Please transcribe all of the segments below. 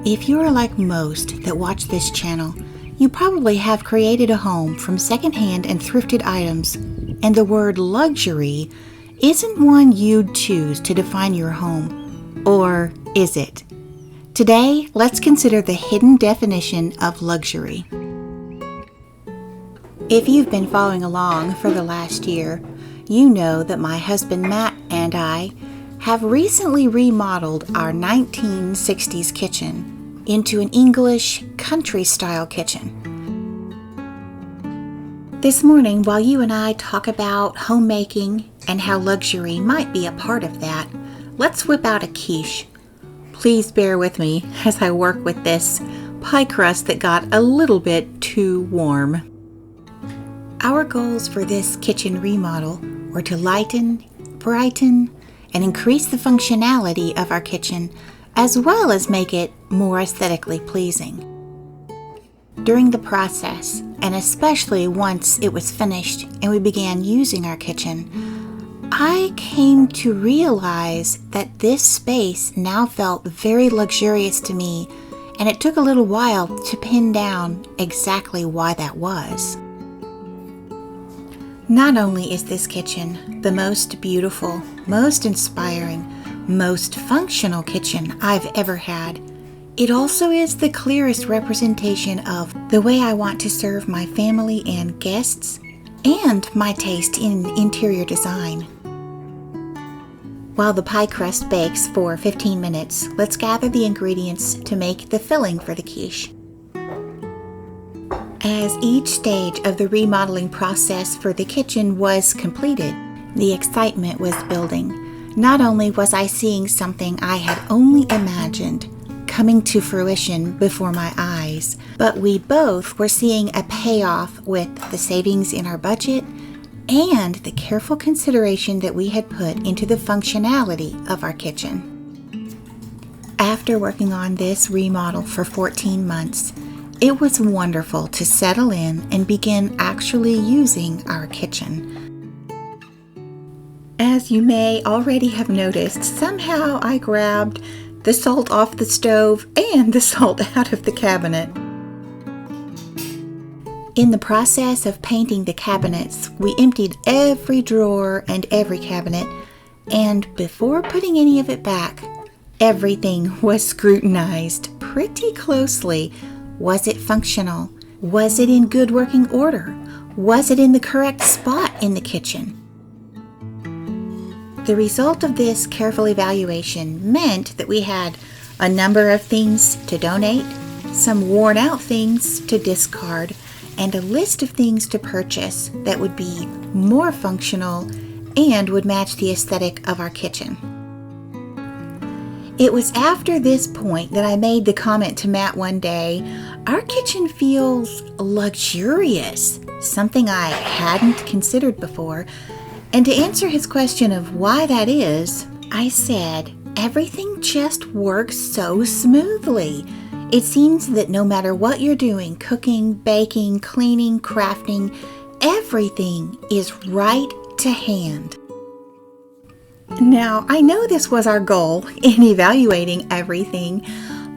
If you're like most that watch this channel, you probably have created a home from secondhand and thrifted items, and the word luxury isn't one you'd choose to define your home. Or is it? Today, let's consider the hidden definition of luxury. If you've been following along for the last year, you know that my husband Matt and I have recently remodeled our 1960s kitchen into an English country-style kitchen. This morning, while you and I talk about homemaking and how luxury might be a part of that, let's whip out a quiche. Please bear with me as I work with this pie crust that got a little bit too warm. Our goals for this kitchen remodel were to lighten, brighten, and increase the functionality of our kitchen, as well as make it more aesthetically pleasing. During the process, and especially once it was finished and we began using our kitchen, I came to realize that this space now felt very luxurious to me, and it took a little while to pin down exactly why that was. Not only is this kitchen the most beautiful, most inspiring, most functional kitchen I've ever had, it also is the clearest representation of the way I want to serve my family and guests, and my taste in interior design. While the pie crust bakes for 15 minutes, let's gather the ingredients to make the filling for the quiche. As each stage of the remodeling process for the kitchen was completed, the excitement was building. Not only was I seeing something I had only imagined coming to fruition before my eyes, but we both were seeing a payoff with the savings in our budget and the careful consideration that we had put into the functionality of our kitchen. After working on this remodel for 14 months, it was wonderful to settle in and begin actually using our kitchen. As you may already have noticed, somehow I grabbed the salt off the stove and the salt out of the cabinet. In the process of painting the cabinets, we emptied every drawer and every cabinet, and before putting any of it back, everything was scrutinized pretty closely. Was it functional? Was it in good working order? Was it in the correct spot in the kitchen? The result of this careful evaluation meant that we had a number of things to donate, some worn out things to discard, and a list of things to purchase that would be more functional and would match the aesthetic of our kitchen. It was after this point that I made the comment to Matt one day, "Our kitchen feels luxurious," something I hadn't considered before. And to answer his question of why that is, I said, everything just works so smoothly. It seems that no matter what you're doing, cooking, baking, cleaning, crafting, everything is right to hand. Now, I know this was our goal in evaluating everything,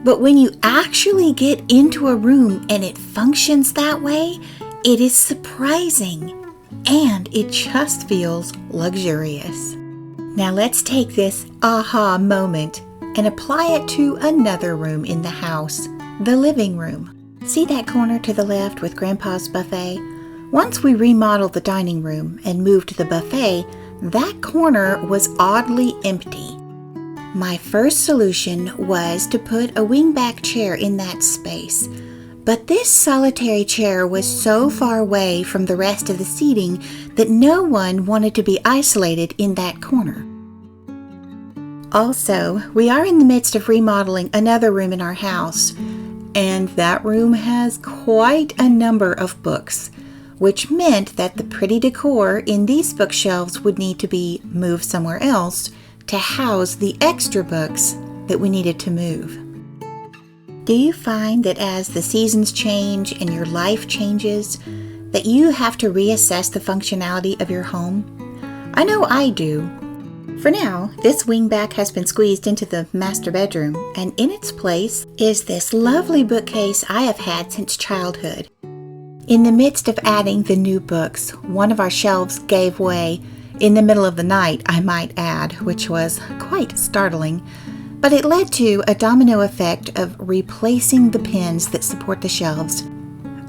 but when you actually get into a room and it functions that way, it is surprising. And it just feels luxurious. Now let's take this aha moment and apply it to another room in the house, the living room. See that corner to the left with Grandpa's buffet? Once we remodeled the dining room and moved the buffet, that corner was oddly empty. My first solution was to put a wingback chair in that space. But this solitary chair was so far away from the rest of the seating that no one wanted to be isolated in that corner. Also, we are in the midst of remodeling another room in our house, and that room has quite a number of books, which meant that the pretty decor in these bookshelves would need to be moved somewhere else to house the extra books that we needed to move. Do you find that as the seasons change and your life changes, that you have to reassess the functionality of your home? I know I do. For now, this wingback has been squeezed into the master bedroom, and in its place is this lovely bookcase I have had since childhood. In the midst of adding the new books, one of our shelves gave way, in the middle of the night, I might add, which was quite startling. But it led to a domino effect of replacing the pins that support the shelves.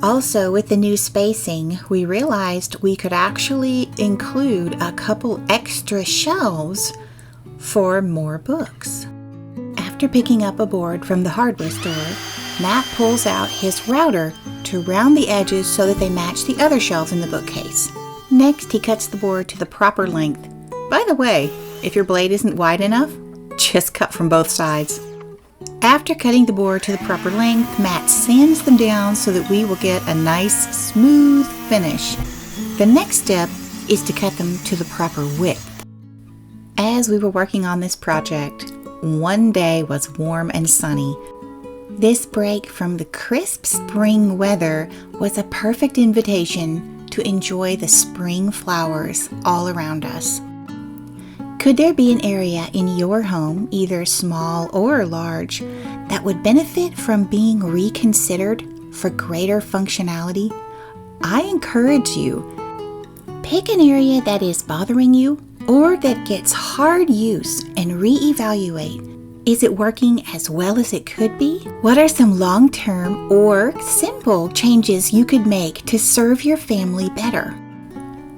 Also, with the new spacing, we realized we could actually include a couple extra shelves for more books. After picking up a board from the hardware store, Matt pulls out his router to round the edges so that they match the other shelves in the bookcase. Next, he cuts the board to the proper length. By the way, if your blade isn't wide enough, just cut from both sides. After cutting the board to the proper length, Matt sands them down so that we will get a nice, smooth finish. The next step is to cut them to the proper width. As we were working on this project, one day was warm and sunny. This break from the crisp spring weather was a perfect invitation to enjoy the spring flowers all around us. Could there be an area in your home, either small or large, that would benefit from being reconsidered for greater functionality? I encourage you, pick an area that is bothering you or that gets hard use and reevaluate. Is it working as well as it could be? What are some long-term or simple changes you could make to serve your family better?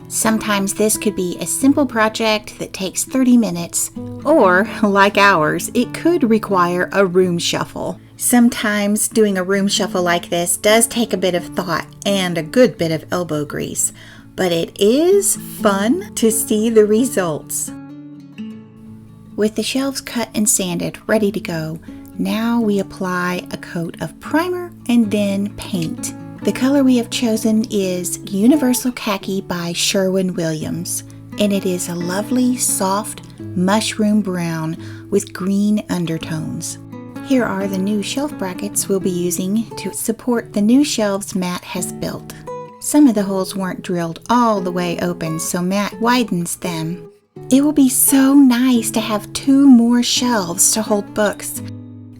Sometimes this could be a simple project that takes 30 minutes, or, like ours, it could require a room shuffle. Sometimes doing a room shuffle like this does take a bit of thought and a good bit of elbow grease, but it is fun to see the results. With the shelves cut and sanded, ready to go, now we apply a coat of primer and then paint. The color we have chosen is Universal Khaki by Sherwin-Williams, and it is a lovely, soft mushroom brown with green undertones. Here are the new shelf brackets we'll be using to support the new shelves Matt has built. Some of the holes weren't drilled all the way open, so Matt widens them. It will be so nice to have 2 more shelves to hold books.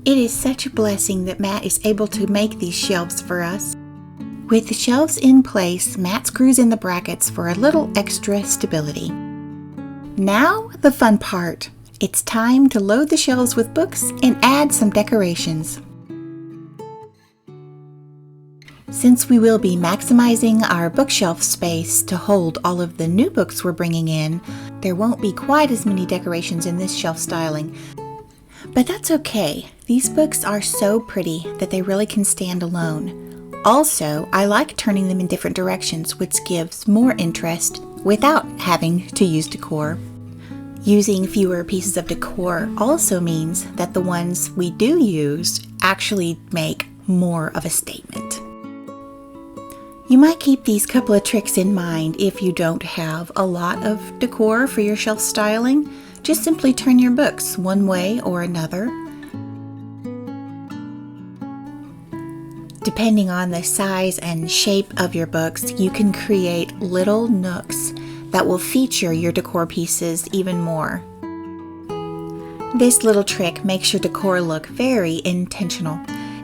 It is such a blessing that Matt is able to make these shelves for us. With the shelves in place, Matt screws in the brackets for a little extra stability. Now, the fun part. It's time to load the shelves with books and add some decorations. Since we will be maximizing our bookshelf space to hold all of the new books we're bringing in, there won't be quite as many decorations in this shelf styling. But that's okay. These books are so pretty that they really can stand alone. Also, I like turning them in different directions, which gives more interest without having to use decor. Using fewer pieces of decor also means that the ones we do use actually make more of a statement. You might keep these couple of tricks in mind if you don't have a lot of decor for your shelf styling. Just simply turn your books one way or another. Depending on the size and shape of your books, you can create little nooks that will feature your decor pieces even more. This little trick makes your decor look very intentional.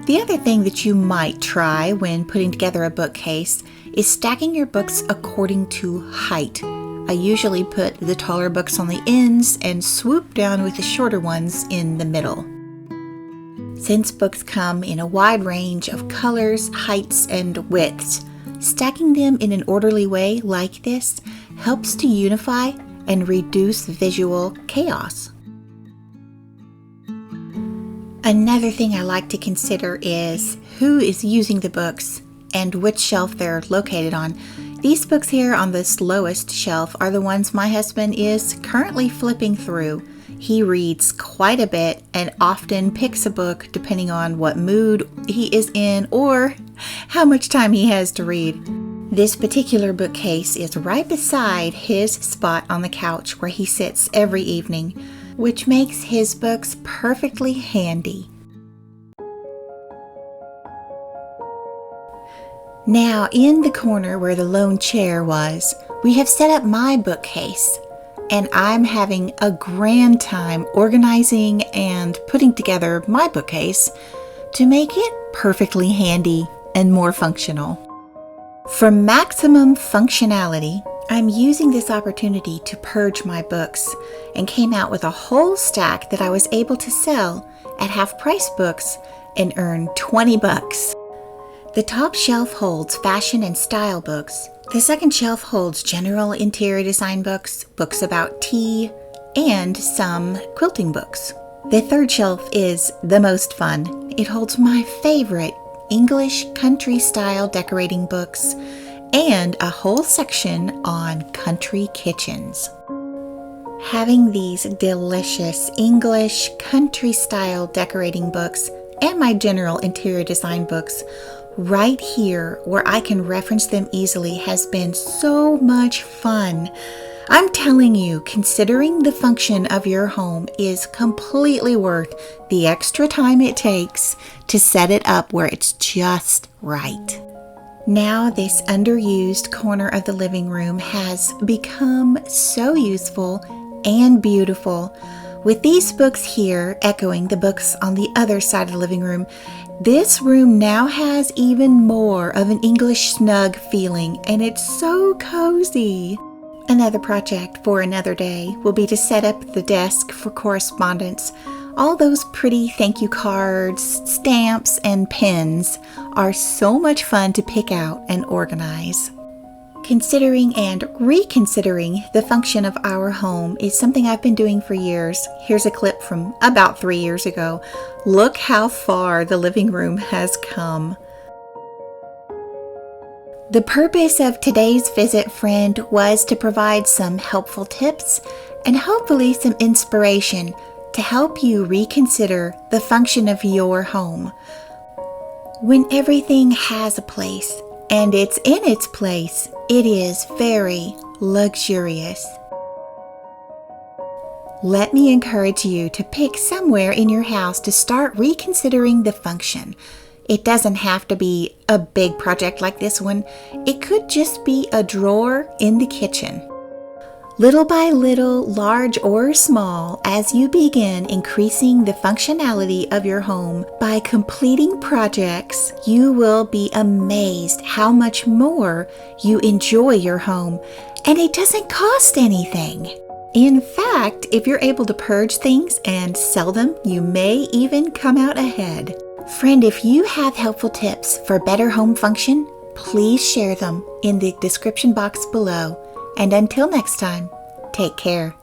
The other thing that you might try when putting together a bookcase is stacking your books according to height. I usually put the taller books on the ends and swoop down with the shorter ones in the middle. Since books come in a wide range of colors, heights, and widths, stacking them in an orderly way like this helps to unify and reduce visual chaos. Another thing I like to consider is who is using the books and which shelf they're located on. These books here on this lowest shelf are the ones my husband is currently flipping through. He reads quite a bit and often picks a book depending on what mood he is in or how much time he has to read. This particular bookcase is right beside his spot on the couch where he sits every evening, which makes his books perfectly handy. Now, in the corner where the lone chair was, we have set up my bookcase. and I'm having a grand time organizing and putting together my bookcase to make it perfectly handy and more functional. For maximum functionality, I'm using this opportunity to purge my books and came out with a whole stack that I was able to sell at half-price books and earn 20 bucks. The top shelf holds fashion and style books. The second shelf holds general interior design books, books about tea, and some quilting books. The third shelf is the most fun. It holds my favorite English country style decorating books and a whole section on country kitchens. Having these delicious English country style decorating books and my general interior design books right here where I can reference them easily has been so much fun. I'm telling you, considering the function of your home is completely worth the extra time it takes to set it up where it's just right. Now this underused corner of the living room has become so useful and beautiful. With these books here echoing the books on the other side of the living room, this room now has even more of an English snug feeling, and it's so cozy. Another project for another day will be to set up the desk for correspondence. All those pretty thank you cards, stamps, and pins are so much fun to pick out and organize. Considering and reconsidering the function of our home is something I've been doing for years. Here's a clip from about 3 years ago. Look how far the living room has come. The purpose of today's visit, friend, was to provide some helpful tips and hopefully some inspiration to help you reconsider the function of your home. When everything has a place and it's in its place, it is very luxurious. Let me encourage you to pick somewhere in your house to start reconsidering the function. It doesn't have to be a big project like this one. It could just be a drawer in the kitchen. Little by little, large or small, as you begin increasing the functionality of your home by completing projects, you will be amazed how much more you enjoy your home, and it doesn't cost anything. In fact, if you're able to purge things and sell them, you may even come out ahead. Friend, if you have helpful tips for better home function, please share them in the description box below. And until next time, take care.